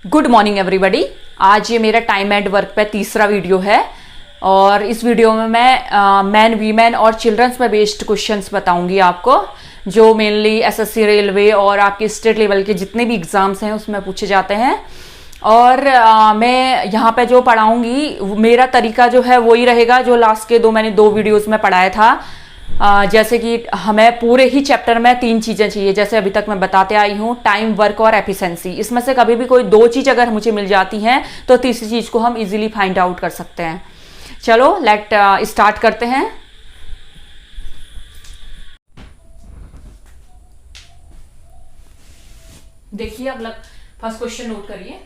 Good morning everybody. आज ये मेरा टाइम एंड वर्क पे तीसरा वीडियो है और इस वीडियो में मैं मैन वीमेन और चिल्ड्रंस पे बेस्ड क्वेश्चंस बताऊंगी आपको, जो मेनली एसएससी, रेलवे और आपके स्टेट लेवल के जितने भी एग्जाम्स हैं उसमें पूछे जाते हैं। और मैं यहाँ पे जो पढ़ाऊंगी मेरा तरीका जो है वही रहेगा जो लास्ट के मैंने दो वीडियोस में पढ़ाया था। जैसे कि हमें पूरे ही चैप्टर में 3 चीजें चाहिए, जैसे अभी तक मैं बताते आई हूँ, टाइम, वर्क और एफिशिएंसी। इसमें से कभी भी कोई 2 चीज अगर मुझे मिल जाती हैं तो तीसरी चीज को हम इजीली फाइंड आउट कर सकते हैं। चलो लेट स्टार्ट करते हैं। देखिए अगला फर्स्ट क्वेश्चन नोट करिए,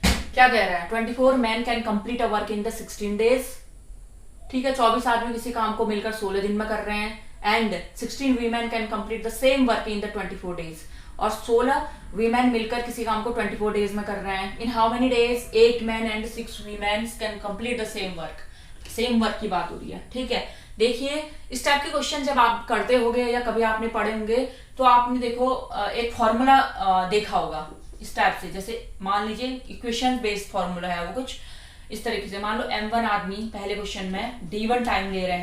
क्या कह रहा है। 24 man can complete a work in the 16 days. ठीक है, 24 आदमी किसी काम को मिलकर 16 दिन में कर रहे हैं। And 16 women can complete the same work in the 24 days. और 16 वीमेन मिलकर किसी काम को 24 डेज में कर रहे हैं। In how many days 8 man and 6 women can complete the same work. Same work की बात हो रही है। ठीक है, देखिए इस टाइप के क्वेश्चन जब आप करते होंगे या कभी आपने पढ़े होंगे तो आपने देखो एक फॉर्मूला देखा होगा इस टाइप से। जैसे मान लीजिए इक्वेशन बेस्ड फॉर्मूला है वो कुछ इस तरीके से। मान लो m1 आदमी पहले क्वेश्चन में d1 टाइम ले रहे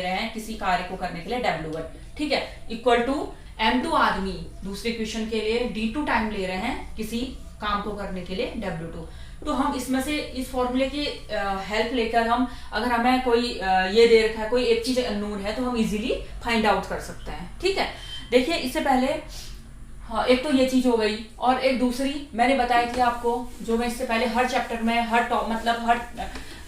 हैं किसी कार्य को करने के लिए w1। ठीक है, इक्वल टू m2 आदमी दूसरे क्वेश्चन के लिए d2 टाइम ले रहे हैं किसी काम को करने के लिए w2। तो हम इसमें से इस फॉर्मूले की हेल्प लेकर हम अगर हमें कोई ये दे रखा है, कोई एक चीज अननोन है तो हम इजीली फाइंड आउट कर सकते हैं। ठीक है, देखिए इससे पहले हाँ, एक तो ये चीज हो गई और एक दूसरी मैंने बताई थी आपको, जो मैं इससे पहले हर चैप्टर में हर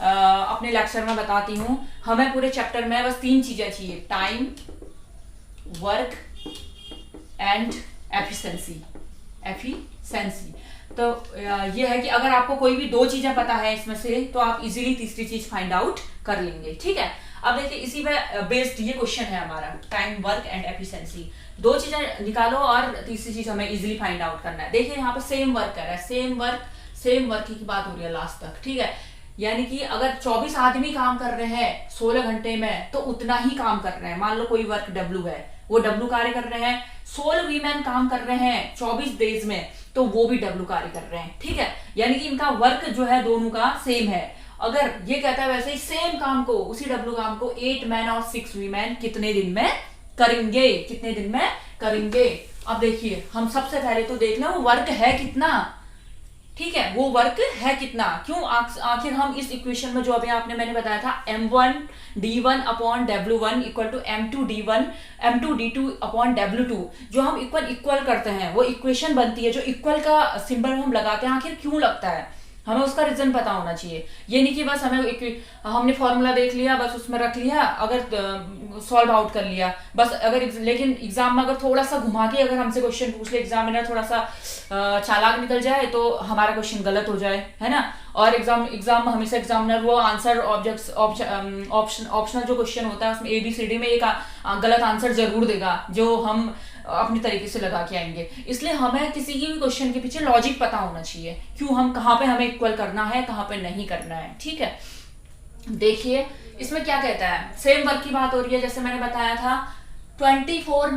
अपने लेक्चर में बताती हूँ। हमें पूरे चैप्टर में बस 3 चीजें चाहिए, टाइम, वर्क एंड एफिशिएंसी। तो ये है कि अगर आपको कोई भी 2 चीजें पता है इसमें से तो आप इजीली तीसरी चीज फाइंड आउट कर लेंगे। ठीक है, अब देखिए इसी पे बेस्ड ये क्वेश्चन है हमारा, टाइम, वर्क एंड एफिशिएंसी। 2 चीजें निकालो और तीसरी चीज हमें इजीली फाइंड आउट करना है। देखिए यहाँ पे सेम वर्क कर रहा है, सेम वर्क की बात हो रही है लास्ट तक। ठीक है, यानी कि अगर 24 आदमी काम कर रहे हैं 16 घंटे में तो उतना ही काम कर रहे हैं। मान लो कोई वर्क W है, वो W कार्य कर रहे हैं। 16 वीमेन काम कर रहे हैं 24 डेज में तो वो भी W कार्य कर रहे हैं। ठीक है, यानी कि इनका वर्क जो है दोनों का सेम है। अगर ये कहता है वैसे ही सेम काम को, उसी W काम को 8 मैन और 6 वीमेन कितने दिन में करेंगे। अब देखिए हम सबसे पहले तो देख लें वो वर्क है कितना। ठीक है, वो वर्क है कितना, क्यों आखिर हम इस इक्वेशन में जो अभी मैंने बताया था m1 d1 upon w1 equal to m2 d2 upon w2, जो हम इक्वल करते हैं वो इक्वेशन बनती है। जो इक्वल का सिंबल हम लगाते हैं आखिर क्यों लगता है, हमें उसका रीजन पता होना चाहिए। ये नहीं कि बस हमने फॉर्मूला देख लिया बस उसमें रख लिया, अगर सॉल्व आउट कर लिया बस। लेकिन एग्जाम में अगर थोड़ा सा घुमा के अगर हमसे क्वेश्चन पूछ ले एग्जामिनर, थोड़ा सा चालाक निकल जाए तो हमारा क्वेश्चन गलत हो जाए, है ना। और एग्जाम में हमेशा एग्जामिनर वो आंसर ऑप्शनल जो क्वेश्चन होता है उसमें ABCD में एक गलत आंसर जरूर देगा जो हम अपनी तरीके से लगा के आएंगे। इसलिए हमें किसी की भी क्वेश्चन के पीछे लॉजिक पता होना चाहिए, क्यों हम कहाँ पे हमें इक्वल करना है, कहाँ पे नहीं करना है। ठीक है, देखिए इसमें क्या कहता है, सेम वर्क की बात हो रही है। जैसे मैंने बताया था 24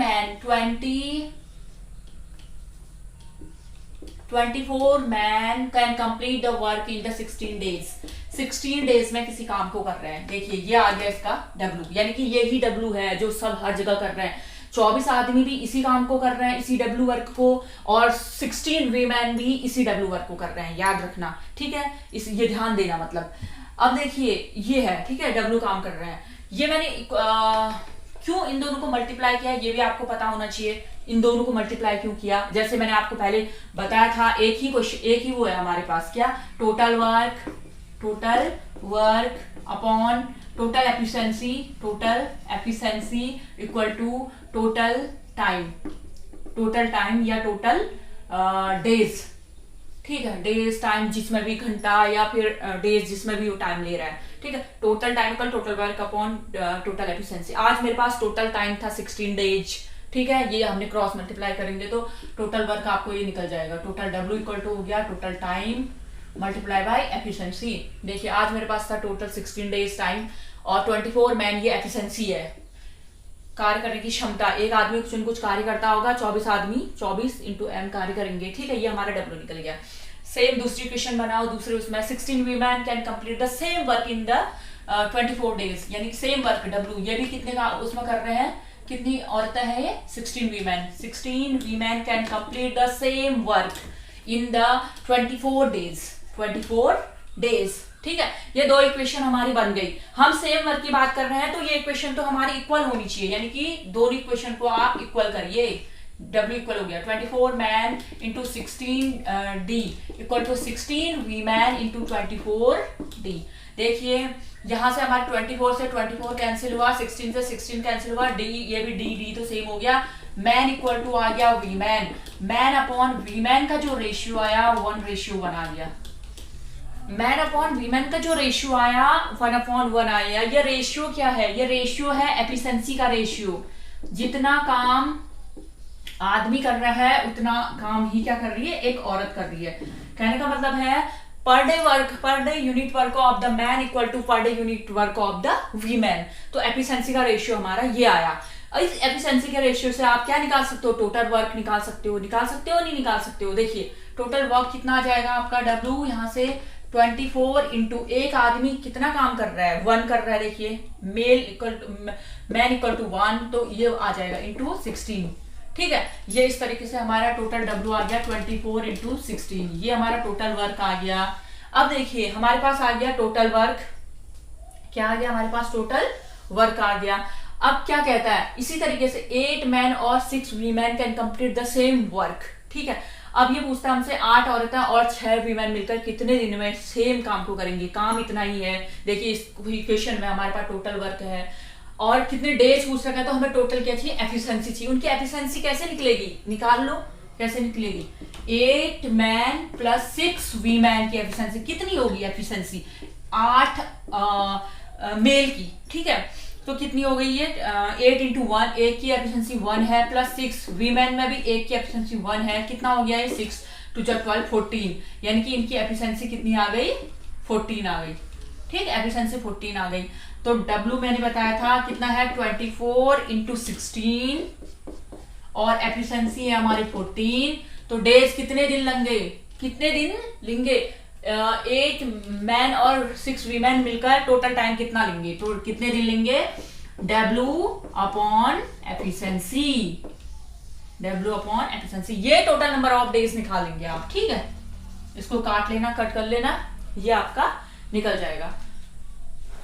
man can complete the work in the 16 days. 16 days में किसी काम को कर रहे हैं। देखिए ये आ गया इसका W, यानी कि ये ही W है जो सब हर जगह कर रहे हैं। 24 आदमी भी इसी काम को कर रहे हैं, इसी W वर्क को, और 16 वीमेन भी इसी W वर्क को कर रहे हैं, याद रखना। ठीक है, ये ध्यान देना। मतलब अब देखिए ये है, ठीक है, W काम कर रहे हैं। ये मैंने क्यों इन दोनों को मल्टीप्लाई किया ये भी आपको पता होना चाहिए। इन दोनों को मल्टीप्लाई क्यों किया, जैसे मैंने आपको पहले बताया था, एक ही वो है हमारे पास, क्या, total work upon total efficiency equal to total time या टोटल डेज। ठीक है, डेज टाइम जिसमें भी घंटा या फिर डेज जिसमें भी वो टाइम ले रहा है। ठीक है, total time equal total work upon total efficiency. आज मेरे पास टोटल टाइम था 16 डेज। ठीक है, ये हमने क्रॉस मल्टीप्लाई करेंगे तो टोटल वर्क आपको ये निकल जाएगा। टोटल W इक्वल टू हो गया total time multiply by efficiency. देखिए आज मेरे पास था टोटल 16 डेज टाइम और 24 मैन ये एफिशिएंसी है, कार्य करने की क्षमता। एक आदमी कुछ कार्य करता होगा, 24 आदमी 24 इंटू m कार्य करेंगे। ठीक है, ये हमारा W निकल गया। सेम दूसरी क्वेश्चन बनाओ दूसरे उसमें 16 women can complete the same work in the 24 days, यानी कि सेम वर्क डब्ल्यू, ये भी कितने का उसमें कर रहे हैं, कितनी औरतें हैं ये 16 women can complete the same work in the 24 days. ठीक है, ये दो इक्वेशन हमारी बन गई। हम सेम वर्क की बात कर रहे हैं तो ये इक्वेशन तो हमारी इक्वल होनी चाहिए, यानी कि दोनों इक्वेशन को आप इक्वल करिए। W इक्वल हो गया 24 man into 16 D equal to 16 V man into 24 D। देखिए यहां से हमारे 24 से 24 कैंसिल हुआ, 16 से 16 कैंसिल हुआ, D ये भी D तो सेम हो गया। मैन इक्वल टू आ गया V man, man upon V man का जो रेशियो आया 1:1 आ गया। मैन अपॉन वीमेन का जो रेशियो आया 1/1 आया। ये रेशियो क्या है, ये रेशियो है एफिशिएंसी का रेशियो। जितना काम आदमी कर रहा है उतना काम ही क्या कर रही है, एक औरत कर रही है। कहने का मतलब है per day unit work of the man equal to per day unit work of the women. तो एफिशिएंसी का रेशियो हमारा ये आया। इस एफिशिएंसी के रेशियो से आप क्या निकाल सकते हो, टोटल वर्क निकाल सकते हो, नहीं निकाल सकते हो। देखिए टोटल वर्क कितना आ जाएगा आपका, W यहां से 24 इंटू एक आदमी कितना काम कर रहा है, 1 कर रहा है। देखिए मैन इक्वल टू 1, तो ये आ जाएगा इंटू 16। ठीक है, ये इस तरीके से हमारा टोटल W आ गया 24 इंटू 16, ये हमारा टोटल वर्क आ गया। अब देखिए हमारे पास आ गया टोटल वर्क, क्या आ गया हमारे पास, टोटल वर्क आ गया। अब क्या कहता है, इसी तरीके से 8 मैन और 6 women can complete the same work. ठीक है, अब ये पूछता है हमसे 8 औरतें और 6 वीमेन मिलकर कितने दिन में सेम काम को करेंगे। काम इतना ही है। देखिए इस इक्वेशन में हमारे पास टोटल वर्क है और कितने डेज पूछ रखा है, तो हमें टोटल क्या चाहिए, एफिशिएंसी चाहिए। उनकी एफिशिएंसी कैसे निकलेगी, निकाल लो कैसे निकलेगी। 8 मैन प्लस 6 वीमेन की एफिशिएंसी कितनी होगी, एफिशिएंसी 8 मेल की। ठीक है, तो कितनी हो गई है, 8 इंटू 1, एक की एफिशिएंसी 1 है, प्लस 6 वीमेन में भी एक की एफिशिएंसी 1 है। कितना हो गया है, 6 2 12 14, यानी कि इनकी एफिशिएंसी कितनी आ गई, 14 आ गई। ठीक, एफिशिएंसी 14 आ गई। तो W मैंने बताया था कितना है, 24 इंटू 16 और एफिशिएंसी है हमारी 14। तो डेज कितने दिन लेंगे, 8 मैन और 6 वीमेन मिलकर टोटल टाइम कितना लेंगे, तो कितने दिन लेंगे, W अपॉन एफिशिएंसी, ये टोटल नंबर ऑफ डेज निकालेंगे आप। ठीक है, इसको काट लेना, कट कर लेना, ये आपका निकल जाएगा।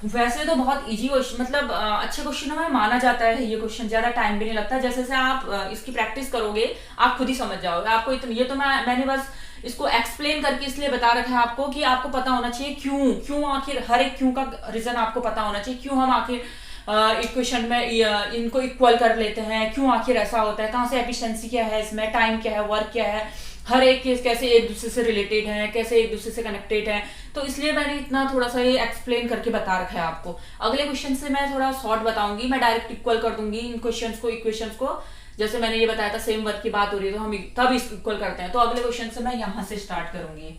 वैसे तो बहुत इजी क्वेश्चन, मतलब अच्छे क्वेश्चनों में माना जाता है ये क्वेश्चन, ज्यादा टाइम भी नहीं लगता। जैसे जैसे आप इसकी प्रैक्टिस करोगे आप खुद ही समझ जाओगे। आपको इतना, ये तो मैंने बस इसको एक्सप्लेन करके इसलिए बता रखा है आपको कि आपको पता होना चाहिए क्यों आखिर हर एक क्यों का रीजन आपको पता होना चाहिए। क्यों हम आखिर इक्वेशन में इनको इक्वल कर लेते हैं, क्यों आखिर ऐसा होता है, कहाँ से एफिशिएंसी क्या है इसमें, टाइम क्या है, वर्क क्या है, हर एक केस कैसे एक दूसरे से रिलेटेड है, कैसे एक दूसरे से कनेक्टेड है। तो इसलिए मैंने इतना थोड़ा सा ये एक्सप्लेन करके बता रखा है आपको। अगले क्वेश्चन से मैं थोड़ा शॉर्ट बताऊंगी, मैं डायरेक्ट इक्वल कर दूंगी इन इक्वेशंस को। जैसे मैंने ये बताया था सेम वर्क की बात हो रही है तो हम तब इक्वल करते हैं। तो अगले क्वेश्चन से मैं यहाँ से स्टार्ट करूंगी।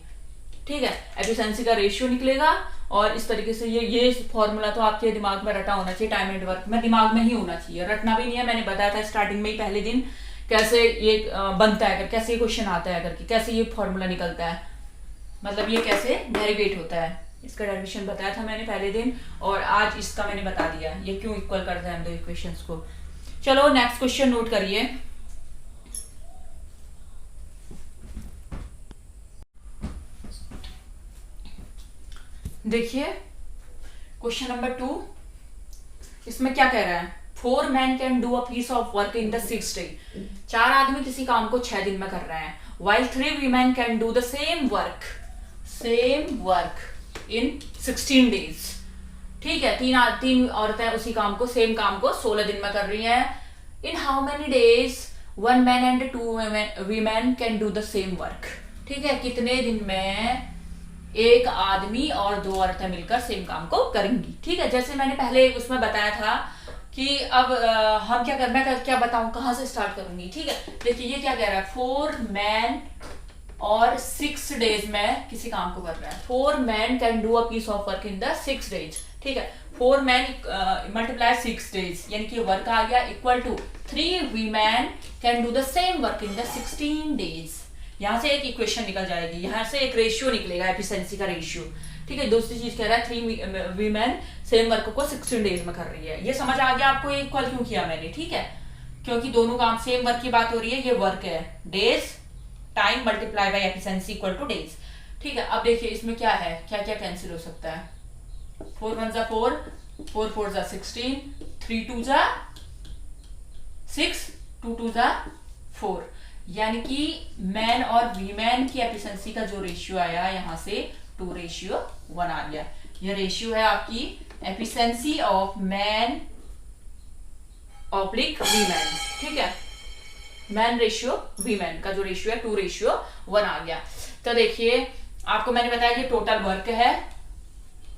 ठीक है, एफिशिएंसी का रेशियो निकलेगा और इस तरीके से ये फॉर्मूला तो आपके दिमाग में रटा होना चाहिए, टाइम एंड वर्क में दिमाग में ही होना चाहिए, रटना भी नहीं है। मैंने बताया था स्टार्टिंग में ही पहले दिन कैसे ये बनता है, कैसे ये क्वेश्चन आता है करके, कैसे ये फॉर्मूला निकलता है, मतलब ये कैसे डेरिवेट होता है, इसका डेरिवेशन बताया था मैंने पहले दिन और आज इसका मैंने बता दिया ये क्यों इक्वल करते हैं हम दो इक्वेशंस को। चलो नेक्स्ट क्वेश्चन नोट करिए। देखिए क्वेश्चन नंबर 2, इसमें क्या कह रहा है, 4 man can do a piece of work in the 6 day. 4 आदमी किसी काम को 6 दिन में कर रहे हैं। while 3 women can do the same work in 16 days। ठीक है, तीन औरतें उसी काम को, सेम काम को 16 दिन में कर रही हैं। in how many days 1 man and 2 women can do the same work। ठीक है, कितने दिन में एक आदमी और 2 औरतें मिलकर सेम काम को करेंगी। ठीक है, जैसे मैंने पहले उसमें बताया था कि अब हम क्या करना है, क्या बताऊं, कहां से स्टार्ट करूंगी। ठीक है, देखिए ये क्या कह रहा है, 4 मैन और 6 डेज में किसी काम को कर रहा है। 4 man can do a piece of work in the 6 days. ठीक है, 4 मैन मल्टीप्लाई 6 डेज, यानी कि वर्क आ गया equal to 3 women can do the same work in the 16 days. यहाँ से एक इक्वेशन निकल जाएगी, यहाँ से एक रेशियो निकलेगा, एफिशिएंसी का रेशियो। ठीक है, दूसरी चीज कह रहा है 3 वीमेन सेम वर्क को 16 डेज में कर रही है। ये समझ आ गया आपको इक्वल क्यों किया मैंने? ठीक है, क्योंकि दोनों काम सेम वर्क की बात हो रही है, ये वर्क है, days time multiply by efficiency equal two days. ठीक है, अब देखिए इसमें क्या है, क्या क्या कैंसिल हो सकता है। 4 1 जा 4, 4 4 जा 16, 3 2 जा 6, 2 2 जा 4, यानी कि मैन और वीमेन की एफिशिएंसी का जो रेशियो आया यहाँ से 2:1 आ गया। यह रेशियो है आपकी efficiency of man oblique women. ठीक है, मैन रेशियो वीमेन का जो रेशियो है 2:1 आ गया। तो देखिए आपको मैंने बताया कि टोटल वर्क है,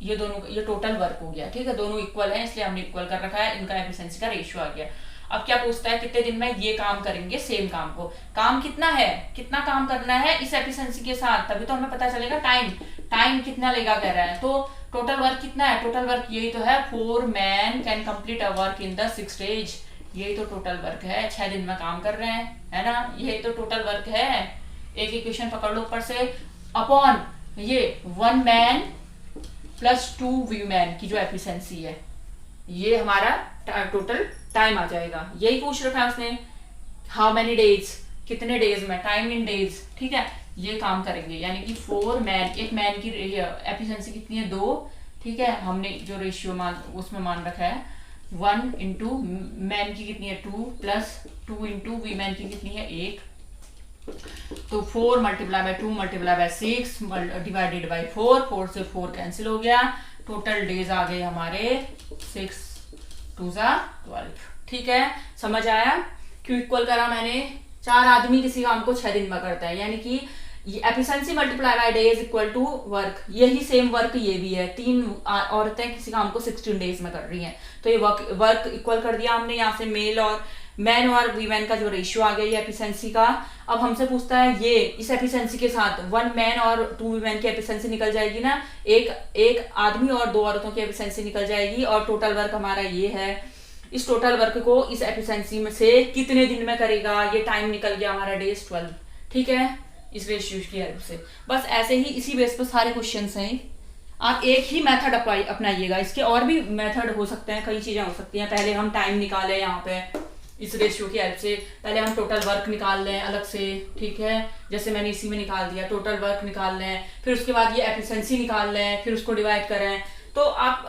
ये दोनों, ये टोटल वर्क हो गया। ठीक है, दोनों इक्वल है इसलिए हमने इक्वल कर रखा है, इनका एफिशिएंसी का रेशियो आ गया। अब क्या पूछता है, कितने दिन में ये काम करेंगे, सेम काम को। काम कितना है, कितना काम करना है इस एफिशिएंसी के साथ, तभी तो हमें पता चलेगा टाइम, टाइम कितना लेगा कह रहा है। तो टोटल वर्क कितना है, टोटल वर्क यही तो है, 4 man can complete a work in the 6 days. यही तो टोटल वर्क है, 6 दिन में काम कर रहे हैं, है ना, यही तो टोटल वर्क है। एक इक्वेशन पकड़ लो ऊपर से, अपॉन ये 1 मैन प्लस 2 वीमेन की जो एफिशिएंसी है, ये हमारा टोटल टाइम आ जाएगा। यही पूछ रखा है उसने, हाउ मेनी डेज, कितने डेज में, टाइम इन डेज। ठीक है, ये काम करेंगे, यानी कि 4 मैन, एक मैन की एफिशिएंसी कितनी है 2। ठीक है, हमने जो रेशियो उसमें मान रखा है 1 इंटू मैन की कितनी है 2 प्लस 2 इंटू वीमेन की कितनी है 1। तो 4 multiply by 2 multiply by 6 divided by 4, 4 से 4 कैंसिल हो गया, टोटल डेज आ गए हमारे 6 2 जा 12। ठीक है, समझ आया क्यों इक्वल करा मैंने? 4 आदमी किसी काम को 6 दिन में करता है, यानी कि efficiency multiply by days equal to work, यही सेम वर्क ये भी है। 3 औरतें किसी काम को 16 डेज में कर रही हैं, तो ये वर्क इक्वल कर दिया हमने। यहाँ से मेल और मैन और वीमेन का जो रेशियो आ गया ये एफिशिएंसी का। अब हमसे पूछता है ये इस एफिशिएंसी के साथ 1 मैन और 2 वीमेन की एफिशिएंसी निकल जाएगी ना, एक आदमी और 2 औरतों की एफिशिएंसी निकल जाएगी, और टोटल वर्क हमारा ये है। इस टोटल वर्क को इस एफिशिएंसी में से कितने दिन में करेगा, ये टाइम निकल गया हमारा डेज 12। ठीक है, इस रेशियो की हेल्प से। बस ऐसे ही इसी बेस पर सारे क्वेश्चन हैं, आप एक ही मेथड अपनाइएगा। इसके और भी मेथड हो सकते हैं, कई चीजें हो सकती हैं। पहले हम टाइम निकालें यहाँ पे इस रेशियो की हेल्प से, पहले हम टोटल वर्क निकाल लें अलग से। ठीक है, जैसे मैंने इसी में निकाल दिया, टोटल वर्क निकाल लें, फिर उसके बाद ये एफिशिएंसी निकाल लें, फिर उसको डिवाइड करें। तो आप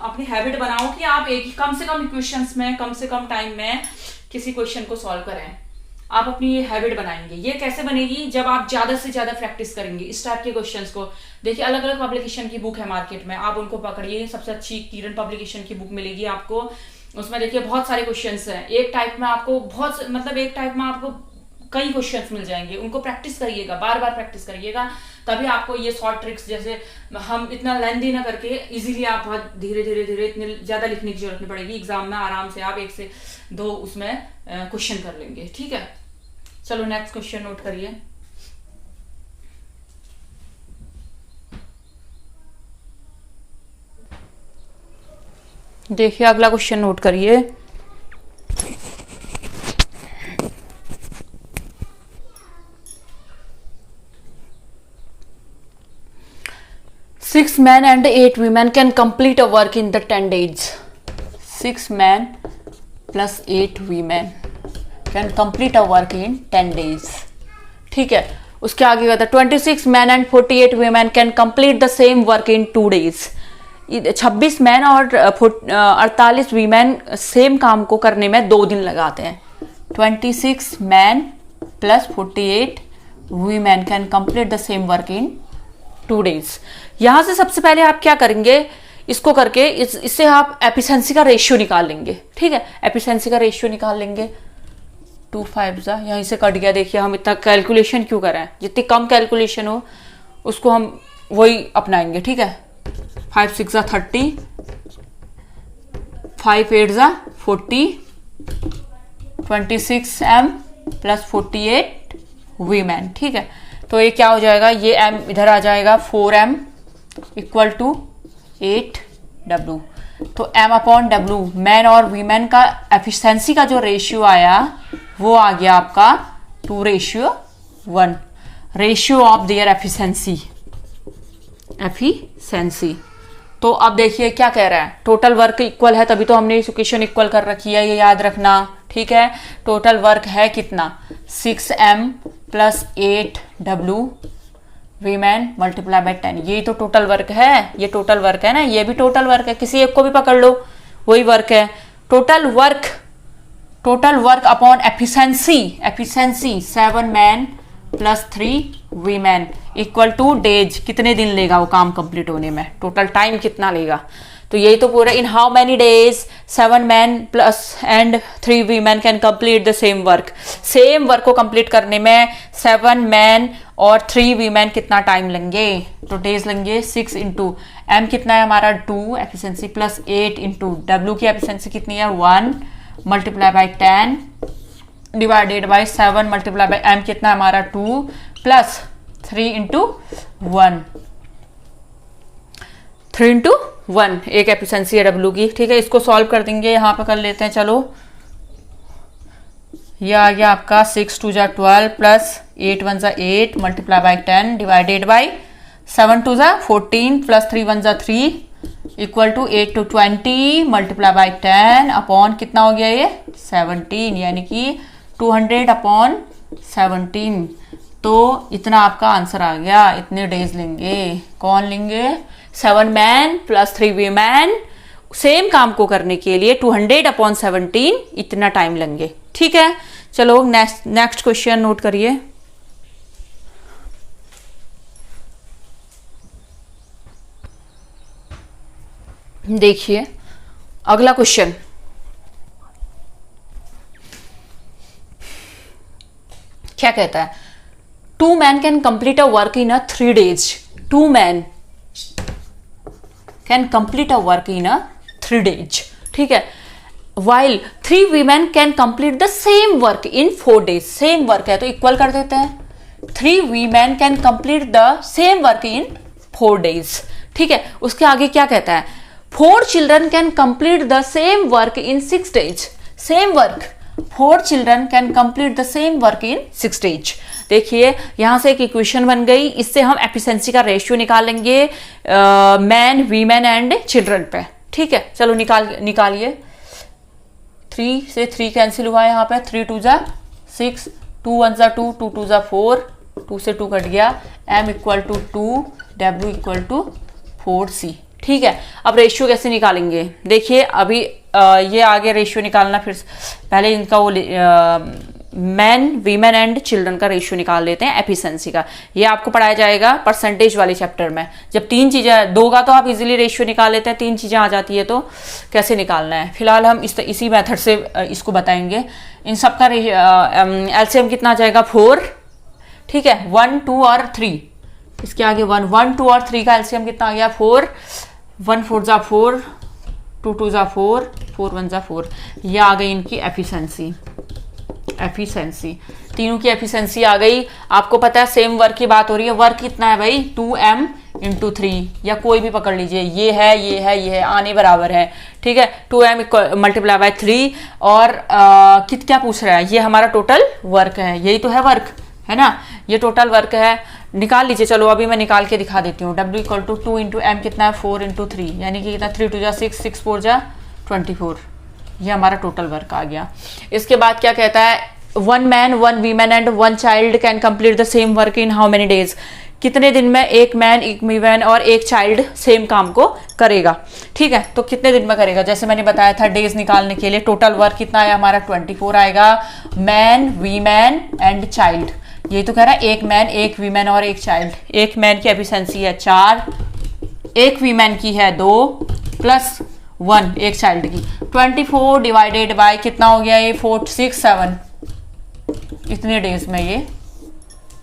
अपनी हैबिट बनाओ कि आप एक ही कम से कम इक्वेशंस में कम से कम टाइम में किसी क्वेश्चन को सॉल्व करें। आप अपनी ये हैबिट बनाएंगे। ये कैसे बनेगी, जब आप ज्यादा से ज्यादा प्रैक्टिस करेंगे इस टाइप के क्वेश्चंस को। देखिए अलग अलग पब्लिकेशन की बुक है मार्केट में, आप उनको पकड़िए। सबसे अच्छी किरण पब्लिकेशन की बुक मिलेगी आपको, उसमें देखिए बहुत सारे क्वेश्चंस हैं। एक टाइप में आपको एक टाइप में आपको कई क्वेश्चंस मिल जाएंगे, उनको प्रैक्टिस करिएगा, बार बार प्रैक्टिस करिएगा, तभी आपको ये शॉर्ट ट्रिक्स, जैसे हम इतना लेंथी ना करके इजीली आप बहुत धीरे धीरे धीरे, इतने ज्यादा लिखने की जरूरत नहीं पड़ेगी। एग्जाम में आराम से आप 1 से 2 उसमें क्वेश्चन कर लेंगे। ठीक है, चलो नेक्स्ट क्वेश्चन नोट करिए। देखिए अगला क्वेश्चन नोट करिए। Six men and 8 women can complete a work in the 10 days. 6 men plus 8 women can complete a work in 10 days. ठीक है, उसके आगे कहता है 26 men and 48 women can complete the same work in 2 days. 26 man और 48 women same काम को करने में 2 दिन लगाते हैं। 26 man plus 48 women can complete the same work in 2 days। यहां से सबसे पहले आप क्या करेंगे, इसको करके इससे आप एफिशिएंसी का रेशियो निकाल लेंगे। ठीक है, एफिशिएंसी का रेशियो निकाल लेंगे। 2 5 यहीं से कट गया। देखिए हम इतना कैलकुलेशन क्यों कर रहे हैं, जितनी कम कैलकुलेशन हो उसको हम वही अपनाएंगे। ठीक है, 5 6 30, 5 8 40, 26 m प्लस 48 वीमेन। ठीक है, तो ये क्या हो जाएगा, ये m इधर आ जाएगा, 4m इक्वल टू 8w। तो m अपॉन w, मैन और वीमेन का एफिशिएंसी का जो रेशियो आया वो आ गया आपका 2:1। Ratio of their efficiency, efficiency. तो अब देखिए क्या कह रहा है, टोटल वर्क इक्वल है, तभी तो हमने इक्वेशन इक्वल कर रखी है, ये याद रखना। ठीक है, टोटल वर्क है कितना, 6m plus 8w women multiply by 10, ये तो टोटल वर्क है, ये टोटल वर्क है ना, ये भी टोटल वर्क है, किसी एक को भी पकड़ लो वही वर्क है। Total work upon efficiency, efficiency 7 man plus 3 women equal two days, कितने दिन लेगा वो काम कंप्लीट होने में, टोटल टाइम कितना लेगा। तो यही तो पूरा, in how many days 7 man plus and 3 women can complete the same work, same work को कंप्लीट करने में 7 मैन और 3 वीमेन कितना टाइम लेंगे, तो डेज लेंगे 6 इंटू एम कितना है हमारा 2 एफिशिएंसी प्लस 8 इंटू डब्ल्यू की एफिशिएंसी कितनी है 1 multiply by 10 divided by 7 multiply by M कितना है हमारा 2 प्लस 3 इंटू 1, 3 इंटू 1 एक एफिशिएंसी है डब्ल्यू की। ठीक है, इसको सॉल्व कर देंगे, यहाँ पे कर लेते हैं। चलो ये आ गया आपका 6 2 जा 12 प्लस 8 1 जा 8 मल्टीप्लाई बाई 10 डिवाइडेड बाई 7 2 जा 14 प्लस 3 1 जा 3 equal to 8 to 20 multiply by 10 upon कितना हो गया ये 17, यानी कि 200 अपॉन 17। तो इतना आपका आंसर आ गया, इतने डेज लेंगे। कौन लेंगे, 7 मैन प्लस 3 वीमेन, सेम काम को करने के लिए 200 अपॉन 17 इतना टाइम लेंगे। ठीक है, चलो नेक्स्ट क्वेश्चन नोट करिए। देखिए अगला क्वेश्चन, क्या कहता है, 2 man can complete a work in 3 days, 2 man can complete a work in 3 days। ठीक है, while 3 women can complete the same work in 4 days, same work है तो इक्वल कर देते हैं, 3 women can complete the same work in 4 days। ठीक है, उसके आगे क्या कहता है, 4 children can complete the same work in 6 days, same work 4 children can complete the same work in 6 days। देखिए यहां से एक इक्वेशन बन गई, इससे हम एफिशिएंसी का रेशियो निकालेंगे मैन वीमेन एंड चिल्ड्रन पे। ठीक है, चलो निकालिए। 3 से 3 कैंसिल हुआ यहाँ पे, 3 2 जा 6, 2 1 जा 2, 2 2 जा 4, 2 से 2 कट गया, m equal to 2, w equal to 4c। ठीक है, अब रेशियो कैसे निकालेंगे, देखिए अभी ये आगे रेशियो निकालना, फिर पहले इनका वो मैन वीमेन एंड चिल्ड्रन का रेशियो निकाल लेते हैं एफिशिएंसी का। ये आपको पढ़ाया जाएगा परसेंटेज वाले चैप्टर में, जब 3 चीजें 2 का तो आप इजीली रेशियो निकाल लेते हैं, 3 चीजें आ जाती है तो कैसे निकालना है। फिलहाल हम इसी मेथड से इसको बताएंगे। इन सब का एलसीएम कितना आ जाएगा 4। ठीक है, 1 2 और 3, इसके आगे 1 2 और 3 का एलसीएम कितना आ गया 4, 1 4 जा 4, 2 2 जा 4, 4 1 जा 4। ये आ गई इनकी एफिशिएंसी, तीनों की एफिशिएंसी आ गई। आपको पता है सेम वर्क की बात हो रही है, वर्क कितना है भाई 2m इंटू 3, या कोई भी पकड़ लीजिए, ये है आने बराबर है। ठीक है, 2m मल्टीप्लाई बाय 3 और क्या पूछ रहा है, ये हमारा टोटल वर्क है, यही तो है वर्क है ना, ये टोटल वर्क है, निकाल लीजिए। चलो अभी मैं निकाल के दिखा देती हूँ। W equal to 2 into M कितना है 4 इंटू 3, यानी कि कितना 3 2 जा 6, 6 4 जा 24, ये हमारा टोटल वर्क आ गया। इसके बाद क्या कहता है, 1 man 1 women and 1 child can complete the same work in how many days, कितने दिन में 1 मैन 1 वीमेन और 1 चाइल्ड सेम काम को करेगा। ठीक है, तो कितने दिन में करेगा, जैसे मैंने बताया था डेज निकालने के लिए टोटल वर्क कितना है हमारा 24 आएगा, मैन वीमेन एंड चाइल्ड। ये तो कह रहा है 1 मैन 1 वीमेन और 1 चाइल्ड। 1 मैन की एफिशिएंसी है 4, 1 वीमेन की है 2 प्लस 1 1 चाइल्ड की, 24 डिवाइडेड बाय कितना हो गया ये 4 6 7, इतने डेज में ये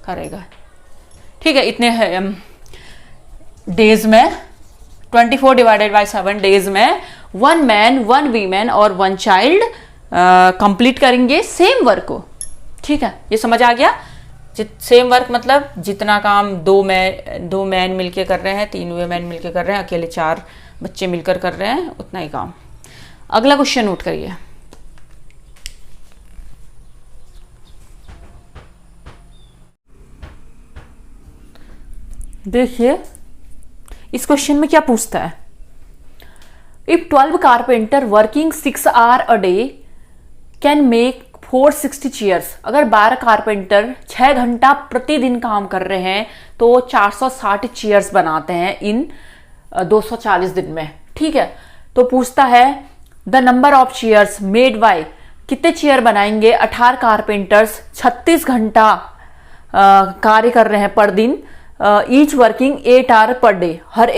करेगा। ठीक है, इतने डेज में 24 डिवाइडेड बाय 7 डेज में 1 मैन 1 वीमेन और 1 चाइल्ड कंप्लीट करेंगे सेम वर्क को। ठीक है, ये समझ आ गया। सेम वर्क मतलब जितना काम 2 मैन मिलके कर रहे हैं, 3 वीमेन मिलके कर रहे हैं, अकेले 4 बच्चे मिलकर कर रहे हैं, उतना ही काम। अगला क्वेश्चन नोट करिए। देखिए इस क्वेश्चन में क्या पूछता है, if 12 carpenter working 6 hour a day can make 460 chairs. अगर 12 कारपेंटर 6 घंटा प्रतिदिन काम कर रहे हैं तो 460 चेयर्स बनाते हैं इन 240 दिन में। ठीक है, तो पूछता है the number of chairs made bye, कितने चेयर बनाएंगे 18 कारपेंटर्स 36 घंटा कार्य कर रहे हैं पर दिन, each working 8 hour per day. हर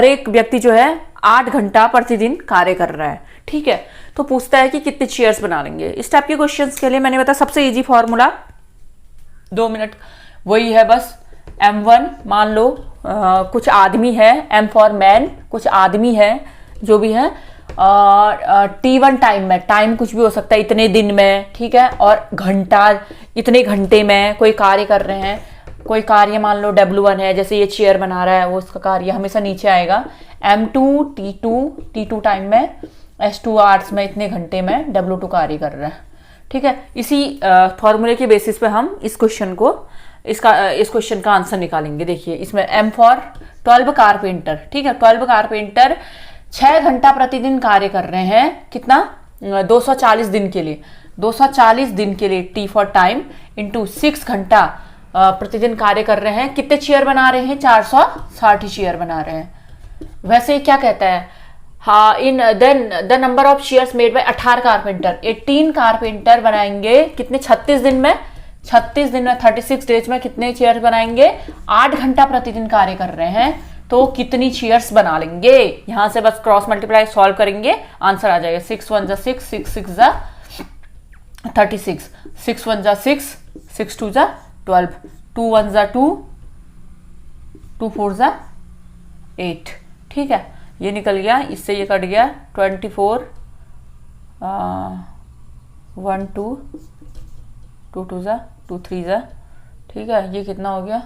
एक व्यक्ति जो है 8 घंटा प्रतिदिन कार्य कर रहा है। ठीक है, तो पूछता है कि कितने चेयर्स बना लेंगे। इस टाइप के क्वेश्चंस के लिए मैंने बताया सबसे इजी फॉर्मूला 2 मिनट वही है बस। M1 मान लो कुछ आदमी है, M फॉर मैन, कुछ आदमी है जो भी है, T1 टाइम में, टाइम कुछ भी हो सकता है इतने दिन में। ठीक है, और घंटा इतने घंटे में कोई कार्य कर रहे हैं। कोई कार्य मान लो W1 है, जैसे ये चेयर बना रहा है वो उसका कार्य हमेशा नीचे आएगा। M2 T2 टाइम में, S2 आवर्स में, इतने घंटे में W2 कार्य कर रहा है। ठीक है, इसी फॉर्मूले के बेसिस पे हम इस क्वेश्चन का आंसर निकालेंगे। देखिए इसमें M फॉर 12 कारपेंटर। ठीक है, 12 कारपेंटर 6 घंटा प्रतिदिन कार्य कर रहे हैं, कितना 240 दिन के लिए। 240 दिन के लिए T फॉर टाइम इंटू 6 घंटा प्रतिदिन कार्य कर रहे हैं। कितने चेयर बना रहे हैं 460 चेयर बना रहे हैं। वैसे क्या कहता है, हाँ in then the number of chairs made by 18 carpenter, 18 carpenter बनाएंगे कितने 36 दिन में, 36 डेज में कितने चेयर बनाएंगे, 8 घंटा प्रतिदिन कार्य कर रहे हैं तो कितनी चेयर्स बना लेंगे। यहां से बस क्रॉस मल्टीप्लाई सॉल्व करेंगे, आंसर आ जाएगा 6 1 6 6 6 36, 6 1 6 6 2 12, 2 1 2, 2 4 8। ठीक है, ये निकल गया, इससे ये कट गया 24, 1 2 2 2 2 3 ठीक है, ये कितना हो गया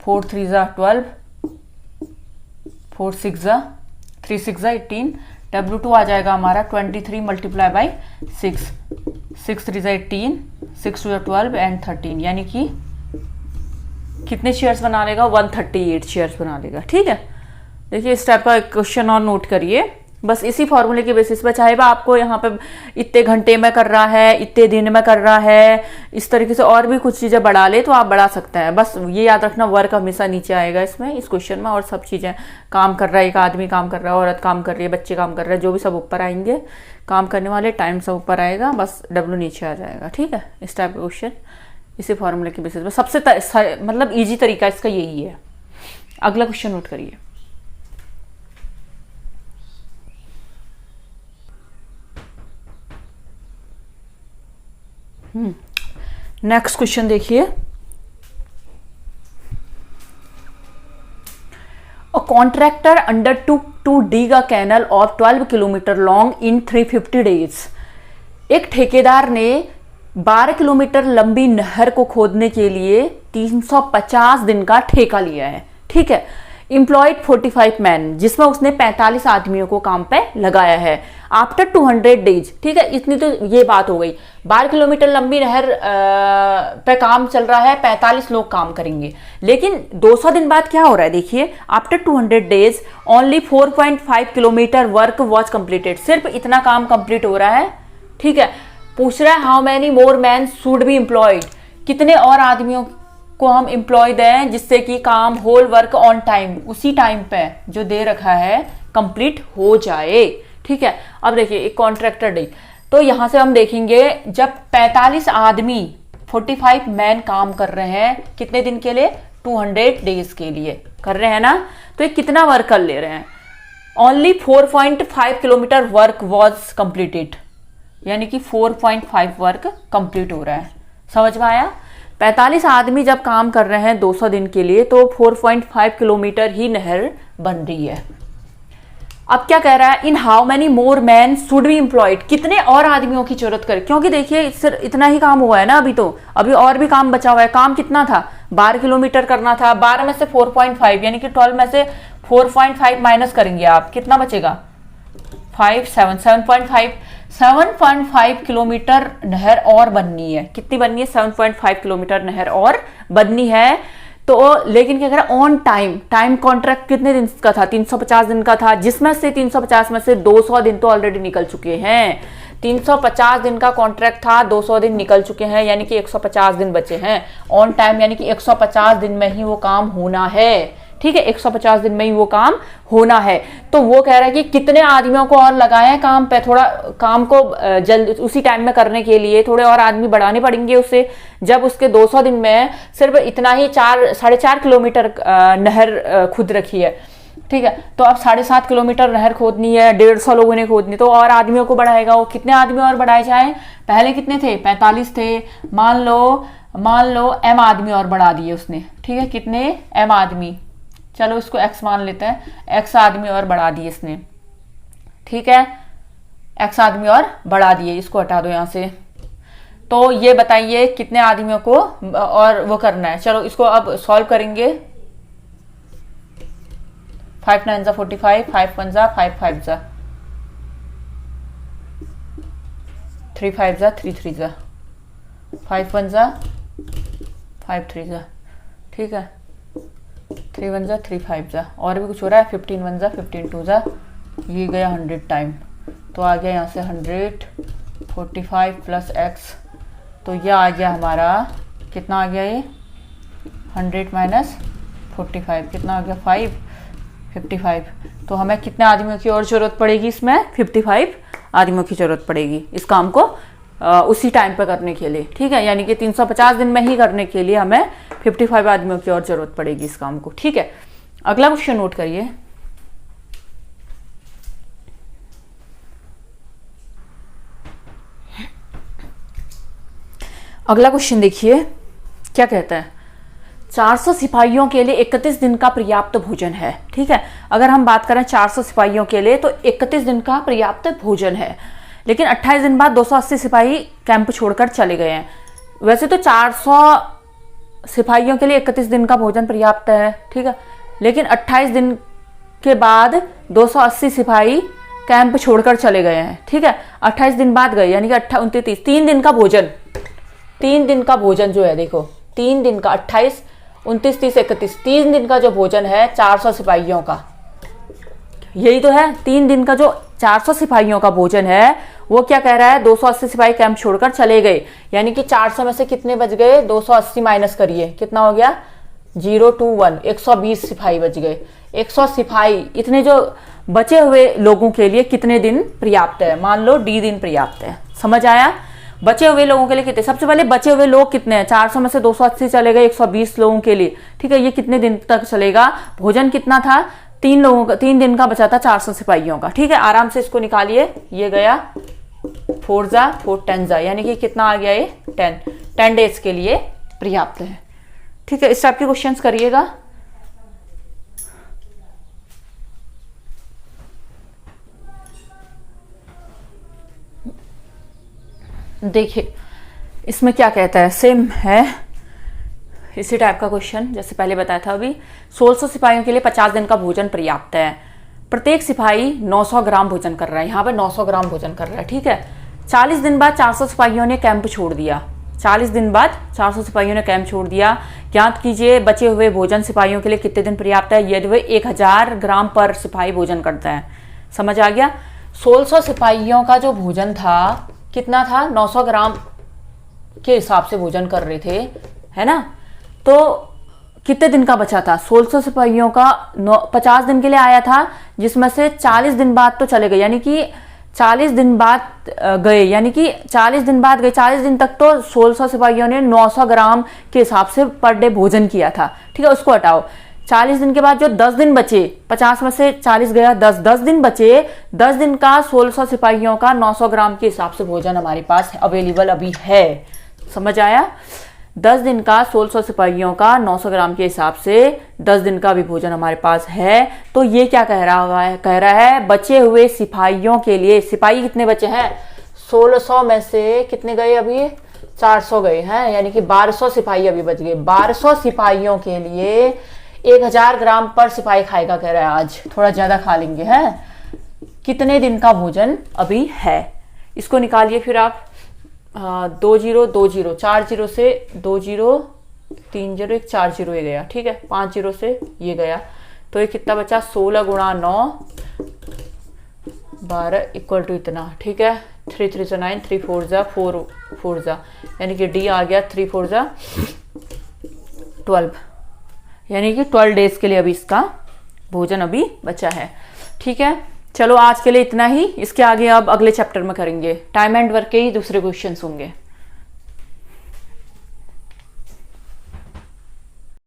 4 3 12, 4 6 3 6 18। W2 आ जाएगा हमारा 23 मल्टीप्लाई बाई 6, 6 3 18, 6 2 12 एंड 13, यानी कि कितने चेयर्स बना लेगा 138 चेयर्स बना लेगा। ठीक है, देखिए इस टाइप का क्वेश्चन और नोट करिए बस इसी फॉर्मूले के बेसिस पे। चाहे वह आपको यहाँ पे इतने घंटे में कर रहा है, इतने दिन में कर रहा है, इस तरीके से और भी कुछ चीज़ें बढ़ा ले तो आप बढ़ा सकते हैं। बस ये याद रखना वर्क हमेशा नीचे आएगा इसमें, इस क्वेश्चन में, और सब चीज़ें काम कर रहा है, एक आदमी काम कर रहा है, औरत काम कर रही है, बच्चे काम कर रहे हैं, जो भी सब ऊपर आएंगे, काम करने वाले टाइम सब ऊपर आएगा, बस W नीचे आ जाएगा। ठीक है, इस टाइप का क्वेश्चन इसी फॉर्मूले के बेसिस पे सबसे मतलब ईजी तरीका इसका यही है। अगला क्वेश्चन नोट करिए। नेक्स्ट क्वेश्चन देखिए, a contractor undertook to dig a canal of 12 kilometre long in 350 days. एक ठेकेदार ने 12 किलोमीटर लंबी नहर को खोदने के लिए 350 दिन का ठेका लिया है। ठीक है, एम्प्लॉयड 45 मैन, जिसमें उसने 45 आदमियों को काम पे लगाया है। आफ्टर 200 डेज, ठीक है, इतनी तो ये बात हो गई। 12 किलोमीटर लंबी नहर पे काम चल रहा है, 45 लोग काम करेंगे, लेकिन 200 दिन बाद क्या हो रहा है देखिए, after 200 days only 4.5 kilometre work was completed. सिर्फ इतना काम कंप्लीट हो रहा है। ठीक है, पूछ रहा है how many more man should be employed, कितने और आदमियों को हम एम्प्लॉय दें जिससे कि काम होल वर्क ऑन टाइम, उसी टाइम पे जो दे रखा है कंप्लीट हो जाए। ठीक है, अब देखिए एक कॉन्ट्रैक्टर डे, तो यहां से हम देखेंगे जब 45 आदमी 45 मैन काम कर रहे हैं कितने दिन के लिए, 200 डेज के लिए कर रहे हैं ना, तो ये कितना वर्क कर ले रहे हैं, only 4.5 kilometre work was completed, यानी कि 4.5 वर्क कंप्लीट हो रहा है। समझ में आया? 45 आदमी जब काम कर रहे हैं 200 दिन के लिए तो 4.5 किलोमीटर ही नहर बन रही है। अब क्या कह रहा है, in how many more man should be employed, कितने और आदमियों की जरूरत करे, क्योंकि देखिए सिर्फ इतना ही काम हुआ है ना, अभी और भी काम बचा हुआ है। काम कितना था, 12 किलोमीटर करना था, 12 में से 4.5 यानी कि 12 में से 4.5 माइनस करेंगे आप, कितना बचेगा 5 7 7.5 7.5 किलोमीटर नहर और बननी है। कितनी बननी है? 7.5 किलोमीटर नहर और बननी है। तो लेकिन क्या कह रहा है, ऑन टाइम। टाइम कॉन्ट्रैक्ट कितने दिन का था? 350 दिन का था, जिसमें से 350 में से 200 दिन तो ऑलरेडी निकल चुके हैं। 350 दिन का कॉन्ट्रैक्ट था, 200 दिन निकल चुके हैं, यानी कि 150 दिन बचे हैं। ऑन टाइम यानी कि 150 दिन में ही वो काम होना है। ठीक है, 150 दिन में ही वो काम होना है। तो वो कह रहा है कि कितने आदमियों को और लगाए काम पे, थोड़ा काम को जल्द उसी टाइम में करने के लिए थोड़े और आदमी बढ़ाने पड़ेंगे उससे। जब उसके 200 दिन में सिर्फ इतना ही 4.5 किलोमीटर नहर खुद रखी है। ठीक है, तो अब 7.5 किलोमीटर नहर खोदनी है, 150 लोगों ने खोदनी, तो और आदमियों को बढ़ाएगा वो। कितने आदमी और बढ़ाए जाए? पहले कितने थे? 45 थे। मान लो m आदमी और बढ़ा दिए उसने। ठीक है, कितने? m आदमी, चलो इसको x मान लेते हैं, x आदमी और बढ़ा दिए इसने। ठीक है, x आदमी और बढ़ा दिए, इसको हटा दो यहां से। तो ये बताइए कितने आदमियों को और वो करना है। चलो इसको अब सॉल्व करेंगे। 5 9 45, 5 1 5 5 3 5 3 3 5 1 5 3। ठीक है, 3 1 3 5 और भी कुछ हो रहा है। 15 1 15 2 ये गया 100 टाइम, तो आ गया यहाँ से 100 45 प्लस x, तो ये आ गया हमारा कितना आ गया? ये 100 माइनस 45 कितना आ गया? 55। तो हमें कितने आदमियों की और जरूरत पड़ेगी इसमें? 55 आदमियों की जरूरत पड़ेगी इस काम को उसी टाइम पे करने के लिए। ठीक है, यानी कि 350 दिन में ही करने के लिए हमें 55 आदमियों की और जरूरत पड़ेगी इस काम को। ठीक है, अगला क्वेश्चन नोट करिए। अगला क्वेश्चन देखिए क्या कहता है। 400 सिपाहियों के लिए 31 दिन का पर्याप्त भोजन है। ठीक है, अगर हम बात करें 400 सिपाहियों के लिए तो 31 दिन का पर्याप्त भोजन है, लेकिन 28 दिन बाद 280 सिपाही कैंप छोड़कर चले गए हैं। वैसे तो 400 सिपाहियों के लिए 31 दिन का भोजन पर्याप्त है। ठीक है, लेकिन 28 दिन के बाद 280 सिपाही कैंप छोड़कर चले गए हैं। ठीक है, 28 दिन बाद गए, यानी कि 29 3 दिन का भोजन, 3 दिन का भोजन जो है, देखो 3 दिन का, 28 29 30 31, 3 दिन का जो भोजन है 400 सिपाहियों का, यही तो है। 3 दिन का जो 400 सिपाहियों का भोजन है वो क्या कह रहा है? 280 सिपाही कैंप छोड़कर चले गए, यानी कि 400 में से कितने बच गए? 280 माइनस करिए, कितना हो गया? 0 2 1 120 सिपाही बच गए। 100 सिपाही, इतने जो बचे हुए लोगों के लिए कितने दिन पर्याप्त है? मान लो D दिन पर्याप्त है। समझ आया? बचे हुए लोगों के लिए कितने? सबसे पहले बचे हुए लोग कितने हैं? 400 में से 280 चले गए 120 लोगों के लिए। ठीक है, ये कितने दिन तक चलेगा? भोजन कितना था? 3 दिन का बचा था 400 सिपाहियों का। ठीक है, आराम से इसको निकालिए। ये गया 4 जा 4 10 जा, यानी कि कितना आ गया? ये 10 डेज के लिए पर्याप्त है। ठीक है, इस टाइप के क्वेश्चंस करिएगा। देखिए इसमें क्या कहता है, सेम है इसी टाइप का क्वेश्चन जैसे पहले बताया था। अभी 1600 सिपाहियों के लिए 50 दिन का भोजन पर्याप्त है। प्रत्येक सिपाही 900 ग्राम भोजन कर रहा है, यहाँ पे 900 ग्राम भोजन कर रहा है। ठीक है, 40 दिन बाद 400 सिपाहियों ने कैंप छोड़ दिया। 40 दिन बाद 400 सिपाहियों ने कैंप छोड़ दिया। ज्ञात कीजिए बचे हुए भोजन सिपाहियों के लिए कितने दिन पर्याप्त है? यदि वे 1000 ग्राम पर सिपाही भोजन करता है। समझ आ गया? 1600 सिपाहियों का जो भोजन था कितना था? 900 ग्राम के हिसाब से भोजन कर रहे थे, है ना? तो कितने दिन का बचा था? 1600 सिपाहियों का 50 दिन के लिए आया था, जिसमें से 40 दिन बाद तो चले गए, यानी कि 40 दिन बाद गए, यानी कि 40 दिन बाद गए। 40 दिन तक तो 1600 सिपाहियों ने 900 ग्राम के हिसाब से पर डे भोजन किया था। ठीक है, उसको हटाओ। 40 दिन के बाद जो 10 दिन बचे, 50 में से 40 गया, 10 दिन बचे। 10 दिन का 1600 सिपाहियों का 900 ग्राम के हिसाब से भोजन हमारे पास अवेलेबल अभी है। समझ आया? 10 दिन का 1600 सिपाहियों का 900 ग्राम के हिसाब से 10 दिन का भी भोजन हमारे पास है। तो ये क्या कह रहा है? कह रहा है बचे हुए सिपाहियों के लिए, सिपाही कितने बचे हैं? 1600 में से कितने गए? अभी 400 गए हैं, यानी कि 1200 सिपाही अभी बच गए। 1200 सिपाहियों के लिए 1000 ग्राम पर सिपाही खाएगा, कह रहा है आज थोड़ा ज्यादा खा लेंगे। हैं कितने दिन का भोजन अभी है? इसको निकालिए फिर आप। 2 0 2 0, 4 0 से 2 0 3 0, एक 4 0 ये गया, ठीक है। 5 0 से ये गया, तो ये कितना बचा, 16 गुणा 9 12 इक्वल टू इतना, ठीक है। 3 3 से 9, 3 4 जा 4 4 जा, यानी कि डी आ गया 3 4 जा 12, यानी कि 12 डेज के लिए अभी इसका भोजन अभी बचा है, ठीक है। चलो आज के लिए इतना ही, इसके आगे अब अगले चैप्टर में करेंगे, टाइम एंड वर्क के ही दूसरे क्वेश्चंस होंगे।